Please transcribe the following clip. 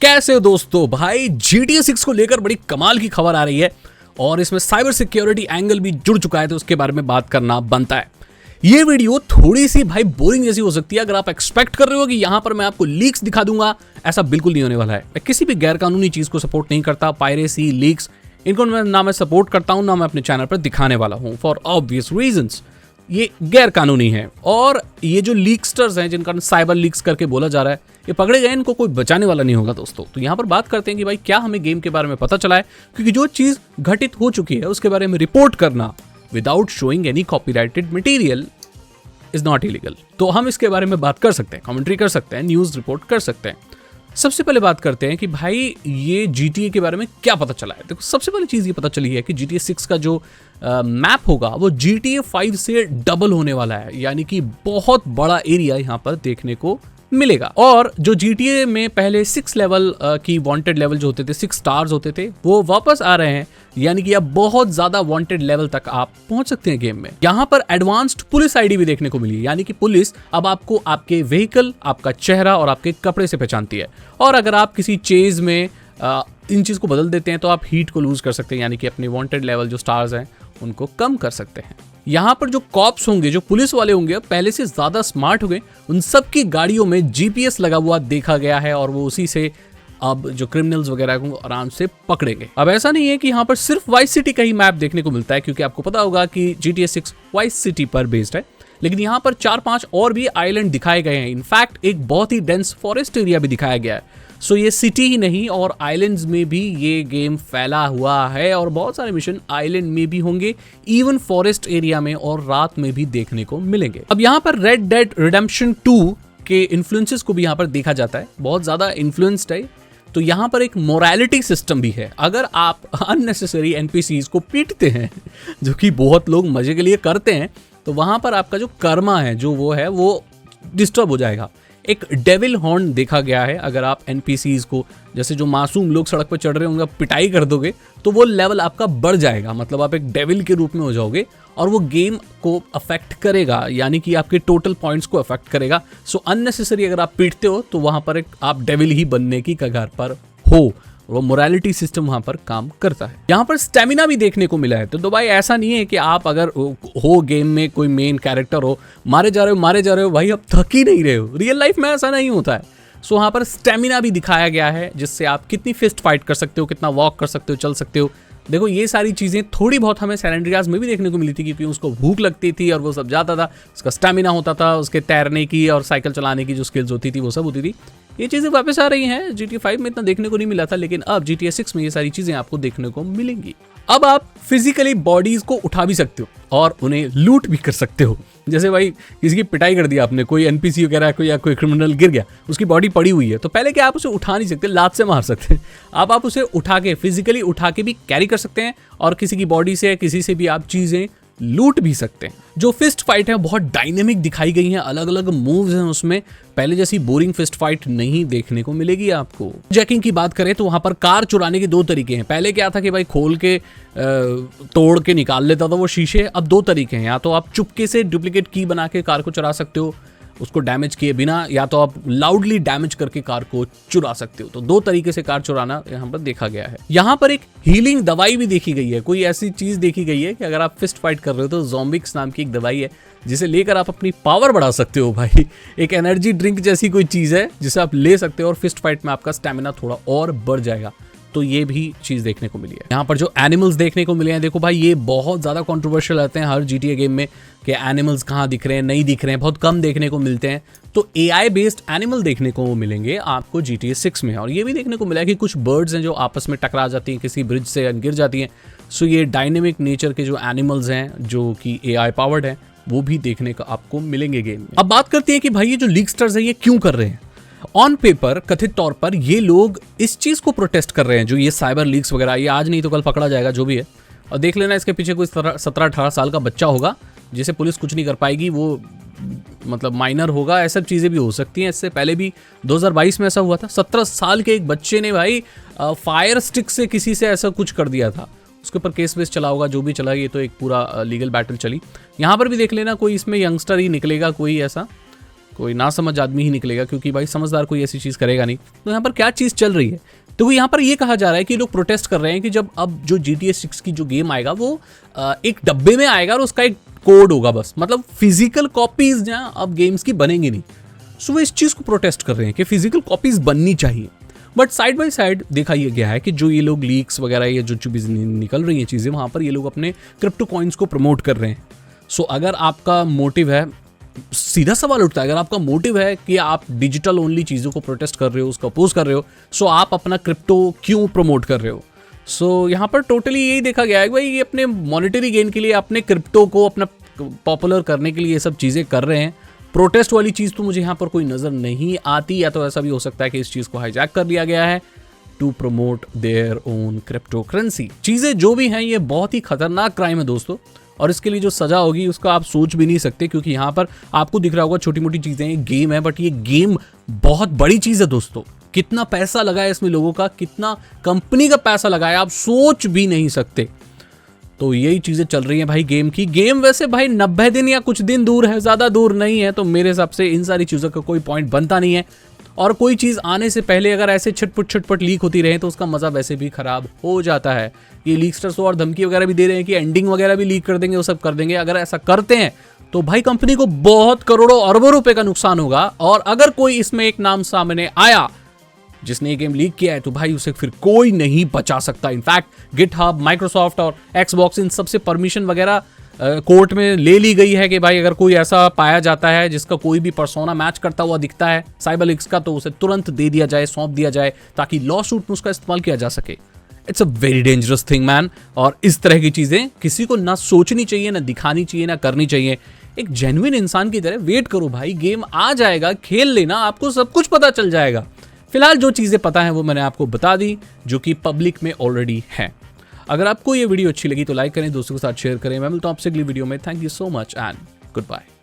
कैसे हो दोस्तों? भाई GTA 6 को लेकर बड़ी कमाल की खबर आ रही है और इसमें साइबर सिक्योरिटी एंगल भी जुड़ चुका है, तो उसके बारे में बात करना बनता है। ये वीडियो थोड़ी सी भाई बोरिंग जैसी हो सकती है अगर आप एक्सपेक्ट कर रहे हो कि यहां पर मैं आपको लीक्स दिखा दूंगा। ऐसा बिल्कुल नहीं होने वाला है। मैं किसी भी गैर कानूनी चीज को सपोर्ट नहीं करता। पायरेसी, लीक्स, इनको ना मैं सपोर्ट करता हूं, ना मैं अपने चैनल पर दिखाने वाला हूं, फॉर ऑब्वियस रीजंस। ये गैर कानूनी है और ये जो लीक्स्टर्स हैं जिनका साइबर लीक्स करके बोला जा रहा है, ये पकड़े गए, इनको कोई बचाने वाला नहीं होगा दोस्तों। तो यहाँ पर बात करते हैं कि भाई क्या हमें गेम के बारे में पता चला है, क्योंकि जो चीज घटित हो चुकी है उसके बारे में रिपोर्ट करना without showing any copyrighted material is not illegal. तो हम इसके बारे में बात कर सकते हैं, कमेंट्री कर सकते हैं, न्यूज रिपोर्ट कर सकते हैं। सबसे पहले बात करते हैं कि भाई ये GTA के बारे में क्या पता चला है। देखो, सबसे पहली चीज ये पता चली है कि GTA 6 का जो मैप होगा वो GTA 5 से डबल होने वाला है, यानी कि बहुत बड़ा एरिया यहाँ पर देखने को मिलेगा। और जो GTA में पहले 6 लेवल की वांटेड लेवल जो होते थे, 6 स्टार्स होते थे, वो वापस आ रहे हैं, यानी कि अब बहुत ज्यादा वांटेड लेवल तक आप पहुंच सकते हैं गेम में। यहाँ पर एडवांस्ड पुलिस आईडी भी देखने को मिली, यानी कि पुलिस अब आपको आपके व्हीकल, आपका चेहरा और आपके कपड़े से पहचानती है। और अगर आप किसी चेज में इन चीज को बदल देते हैं तो आप हीट को लूज कर सकते हैं, यानी कि अपने वांटेड लेवल जो स्टार्स हैं उनको कम कर सकते हैं। यहाँ पर जो कॉप्स होंगे, जो पुलिस वाले होंगे, पहले से ज्यादा स्मार्ट हो गए। उन सब की गाड़ियों में GPS लगा हुआ देखा गया है और वो उसी से अब जो क्रिमिनल्स वगैरह को आराम से पकड़ेंगे। अब ऐसा नहीं है कि यहाँ पर सिर्फ वाइस सिटी का ही मैप देखने को मिलता है, क्योंकि आपको पता होगा कि GTA 6 वाइस सिटी पर बेस्ड है, लेकिन यहाँ पर 4-5 और भी आइलैंड दिखाए गए हैं। इनफैक्ट एक बहुत ही डेंस फॉरेस्ट एरिया भी दिखाया गया है। सो ये सिटी ही नहीं और आइलैंड्स में भी ये गेम फैला हुआ है और बहुत सारे मिशन आइलैंड में भी होंगे, इवन फॉरेस्ट एरिया में और रात में भी देखने को मिलेंगे। अब यहाँ पर रेड डेड रिडेम्पशन 2 के इन्फ्लुएंसेस को भी यहाँ पर देखा जाता है, बहुत ज्यादा इन्फ्लुएंस्ड है। तो यहाँ पर एक मोरालिटी सिस्टम भी है। अगर आप अननेसेसरी NPCs को पीटते हैं, जो कि बहुत लोग मजे के लिए करते हैं, तो वहां पर आपका जो कर्मा है, जो वो है, वो डिस्टर्ब हो जाएगा। एक डेविल हॉर्न देखा गया है। अगर आप NPCs को, जैसे जो मासूम लोग सड़क पर चढ़ रहे होंगे, पिटाई कर दोगे तो वो लेवल आपका बढ़ जाएगा, मतलब आप एक डेविल के रूप में हो जाओगे और वो गेम को अफेक्ट करेगा, यानी कि आपके टोटल पॉइंट्स को अफेक्ट करेगा। सो अननेसेसरी अगर आप पीटते हो तो वहां पर एक आप डेविल ही बनने की कगार पर हो। वो मोरालिटी सिस्टम वहां पर काम करता है। यहाँ पर स्टेमिना भी देखने को मिला है। तो भाई ऐसा नहीं है कि आप अगर हो गेम में कोई मेन कैरेक्टर हो, मारे जा रहे हो भाई, आप थक ही नहीं रहे हो। रियल लाइफ में ऐसा नहीं होता है। सो वहाँ पर स्टेमिना भी दिखाया गया है, जिससे आप कितनी फिस्ट फाइट कर सकते हो, कितना वॉक कर सकते हो, चल सकते हो। देखो, ये सारी चीजें थोड़ी बहुत हमें सैन एंड्रियास में भी देखने को मिली थी, क्योंकि उसको भूख लगती थी और वो सब जाता था, उसका स्टेमिना होता था, उसके तैरने की और साइकिल चलाने की जो स्किल्स होती थी वो सब होती थी। ये चीजें वापस आ रही हैं। GTA 5 में इतना देखने को नहीं मिला था, लेकिन अब GTA 6 में ये सारी चीजें आपको देखने को मिलेंगी। अब आप फिजिकली बॉडीज को उठा भी सकते हो और उन्हें लूट भी कर सकते हो। जैसे भाई किसी की पिटाई कर दी आपने, कोई NPC वगैरह कोई या कोई क्रिमिनल गिर गया, उसकी बॉडी पड़ी हुई है, तो पहले क्या आप उसे उठा नहीं सकते, लात से मार सकते हैं। अब आप उसे उठा के, फिजिकली उठा के भी कैरी कर सकते हैं और किसी की बॉडी से, किसी से भी आप चीजें लूट भी सकते हैं। जो फिस्ट फाइट है बहुत डायनेमिक दिखाई गई है, अलग अलग मूव्स हैं उसमें। पहले जैसी बोरिंग फिस्ट फाइट नहीं देखने को मिलेगी आपको। जैकिंग की बात करें तो वहां पर कार चुराने के 2 तरीके हैं। पहले क्या था कि भाई खोल के तोड़ के निकाल लेता था वो शीशे। अब 2 तरीके हैं, या तो आप चुपके से डुप्लीकेट की बना के कार को चुरा सकते हो उसको डैमेज किए बिना, या तो आप लाउडली डैमेज करके कार को चुरा सकते हो। तो 2 तरीके से कार चुराना यहाँ पर देखा गया है। यहाँ पर एक हीलिंग दवाई भी देखी गई है। कोई ऐसी चीज देखी गई है कि अगर आप फिस्ट फाइट कर रहे हो तो ज़ॉम्बिक्स नाम की एक दवाई है, जिसे लेकर आप अपनी पावर बढ़ा सकते हो। भाई एक एनर्जी ड्रिंक जैसी कोई चीज है जिसे आप ले सकते हो और फिस्ट फाइट में आपका स्टेमिना थोड़ा और बढ़ जाएगा। तो ये भी चीज देखने को मिली है। यहाँ पर जो एनिमल्स देखने को मिले हैं, देखो भाई, ये बहुत ज्यादा कंट्रोवर्शियल रहते हैं हर GTA गेम में कि एनिमल्स कहाँ दिख रहे हैं, नहीं दिख रहे हैं, बहुत कम देखने को मिलते हैं। तो AI बेस्ड एनिमल देखने को मिलेंगे आपको GTA 6 में। और ये भी देखने को मिला है कि कुछ बर्ड्स हैं जो आपस में टकरा जाती हैं, किसी ब्रिज से गिर जाती हैं। सो ये डायनेमिक नेचर के जो एनिमल्स हैं जो कि AI पावर्ड हैं, वो भी देखने को आपको मिलेंगे गेम में। अब बात करते हैं कि भाई ये जो लीकस्टर्स हैं ये क्यों कर रहे हैं। ऑन पेपर कथित तौर पर ये लोग इस चीज को प्रोटेस्ट कर रहे हैं, जो ये साइबर लीक्स वगैरह, ये आज नहीं तो कल पकड़ा जाएगा जो भी है। और देख लेना, इसके पीछे कोई 17-18 साल का बच्चा होगा जिसे पुलिस कुछ नहीं कर पाएगी, वो मतलब माइनर होगा, ऐसा चीजें भी हो सकती हैं। इससे पहले भी 2022 में ऐसा हुआ था, 17 साल के एक बच्चे ने भाई फायर स्टिक से किसी से ऐसा कुछ कर दिया था। उसके ऊपर केस वेस चला होगा, जो भी चला, ये तो एक पूरा लीगल बैटल चली। यहाँ पर भी देख लेना, कोई इसमें यंगस्टर ही निकलेगा, कोई ऐसा कोई ना समझ आदमी ही निकलेगा, क्योंकि भाई समझदार कोई ऐसी चीज़ करेगा नहीं। तो यहाँ पर क्या चीज़ चल रही है, तो यहाँ पर ये कहा जा रहा है कि लोग प्रोटेस्ट कर रहे हैं कि जब अब जो GTA 6 की जो गेम आएगा वो एक डब्बे में आएगा और उसका एक कोड होगा बस, मतलब फिजिकल कॉपीज जहाँ अब गेम्स की बनेंगी नहीं। सो वो इस चीज़ को प्रोटेस्ट कर रहे हैं कि फिजिकल कॉपीज बननी चाहिए। बट साइड बाय साइड देखा ये गया है कि जो ये लोग लीक्स वगैरह या जो चीज़ निकल रही हैं चीज़ें, वहाँ पर ये लोग अपने क्रिप्टो कॉइन्स को प्रमोट कर रहे हैं। सो अगर आपका मोटिव है, सीधा सवाल उठता है, अगर आपका मोटिव है कि आप डिजिटल ओनली चीज़ों को प्रोटेस्ट कर रहे हो, उसको अपोज कर रहे हो, सो आप अपना क्रिप्टो क्यों प्रमोट कर रहे हो? सो यहाँ पर टोटली यही देखा गया है कि भाई ये अपने मॉनेटरी गेन के लिए, अपने क्रिप्टो को अपना पॉपुलर करने के लिए ये सब चीज़ें कर रहे हैं। प्रोटेस्ट वाली चीज़ तो मुझे यहाँ पर कोई नज़र नहीं आती, या तो ऐसा भी हो सकता है कि इस चीज़ को हाईजैक कर लिया गया है to promote their own crypto currency. चीज़ें जो भी हैं ये बहुत ही खतरनाक क्राइम है दोस्तों, और इसके लिए जो सज़ा होगी उसका आप सोच भी नहीं सकते, क्योंकि यहाँ पर आपको दिख रहा होगा छोटी मोटी चीज़ें, ये गेम है, बट ये गेम बहुत बड़ी चीज़ है दोस्तों। कितना पैसा लगा है इसमें लोगों का, कितना कंपनी का पैसा लगा है, आप सोच भी नहीं सकते। तो यही चीज़ें चल रही हैं भाई गेम की। गेम वैसे भाई 90 दिन या कुछ दिन दूर है, ज़्यादा दूर नहीं है, तो मेरे हिसाब से इन सारी चीज़ों का कोई पॉइंट बनता नहीं है। और कोई चीज़ आने से पहले अगर ऐसे छटपट लीक होती रहे तो उसका मज़ा वैसे भी ख़राब हो जाता है। ये लीकस्टर्स तो और धमकी वगैरह भी दे रहे हैं कि एंडिंग वगैरह भी लीक कर देंगे, वो सब कर देंगे। अगर ऐसा करते हैं तो भाई कंपनी को बहुत करोड़ों अरबों रुपए का नुकसान होगा। और अगर कोई इसमें एक नाम सामने आया जिसने ये गेम लीक किया है, तो भाई उसे फिर कोई नहीं बचा सकता। इनफैक्ट गिटहब, माइक्रोसॉफ्ट और एक्सबॉक्स, इन सबसे परमिशन वगैरह कोर्ट में ले ली गई है कि भाई अगर कोई ऐसा पाया जाता है जिसका कोई भी पर्सोना मैच करता हुआ दिखता है साइबरलिंक्स का, तो उसे तुरंत दे दिया जाए, सौंप दिया जाए, ताकि लॉ सूट में उसका इस्तेमाल किया जा सके। It's a very dangerous thing man. और इस तरह की चीज़ें किसी को ना सोचनी चाहिए, ना दिखानी चाहिए, ना करनी चाहिए। एक जेन्युइन इंसान की तरह वेट करो भाई, गेम आ जाएगा, खेल लेना, आपको सब कुछ पता चल जाएगा। फिलहाल जो चीज़ें पता हैं वो मैंने आपको बता दी, जो कि पब्लिक में ऑलरेडी है। अगर आपको ये वीडियो अच्छी लगी तो लाइक करें, दोस्तों के साथ शेयर करें। मैं मिलता हूं आपसे अगली वीडियो में। Thank you so much and good bye.